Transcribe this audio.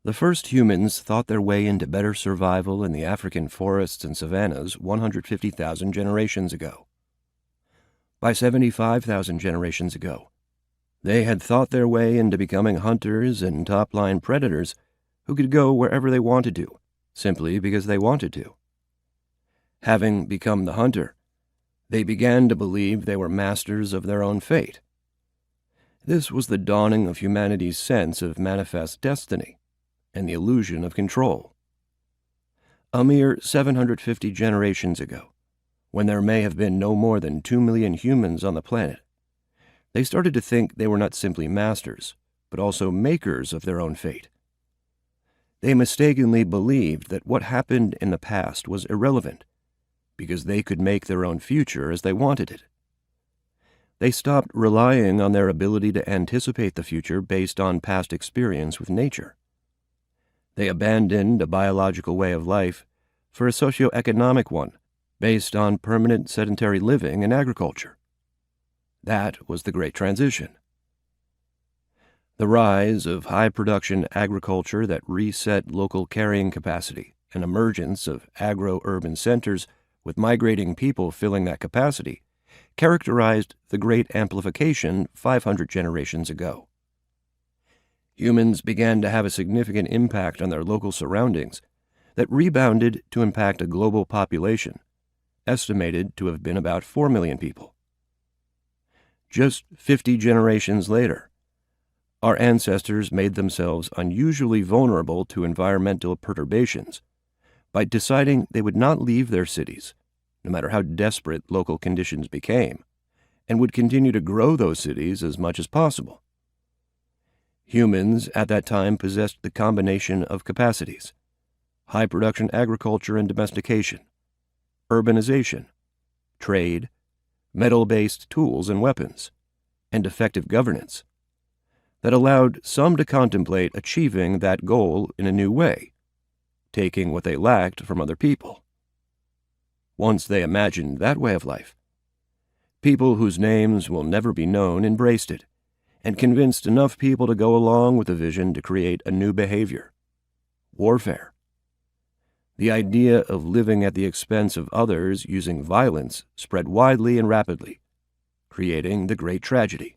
The first humans thought their way into better survival in the African forests and savannas 150,000 generations ago. By 75,000 generations ago, they had thought their way into becoming hunters and top-line predators who could go wherever they wanted to, simply because they wanted to. Having become the hunter, they began to believe they were masters of their own fate. This was the dawning of humanity's sense of manifest destiny and the illusion of control. A mere 750 generations ago, when there may have been no more than 2 million humans on the planet, they started to think they were not simply masters, but also makers of their own fate. They mistakenly believed that what happened in the past was irrelevant, because they could make their own future as they wanted it. They stopped relying on their ability to anticipate the future based on past experience with nature. They abandoned a biological way of life for a socioeconomic one based on permanent sedentary living and agriculture. That was the Great Transition. The rise of high-production agriculture that reset local carrying capacity and emergence of agro-urban centers with migrating people filling that capacity characterized the Great Amplification 500 generations ago. Humans began to have a significant impact on their local surroundings that rebounded to impact a global population, estimated to have been about 4 million people. Just 50 generations later, our ancestors made themselves unusually vulnerable to environmental perturbations by deciding they would not leave their cities, no matter how desperate local conditions became, and would continue to grow those cities as much as possible. Humans at that time possessed the combination of capacities: high-production agriculture and domestication, urbanization, trade, metal-based tools and weapons, and effective governance that allowed some to contemplate achieving that goal in a new way, taking what they lacked from other people. Once they imagined that way of life, people whose names will never be known embraced it and convinced enough people to go along with the vision to create a new behavior: warfare. The idea of living at the expense of others using violence spread widely and rapidly, creating the Great Tragedy.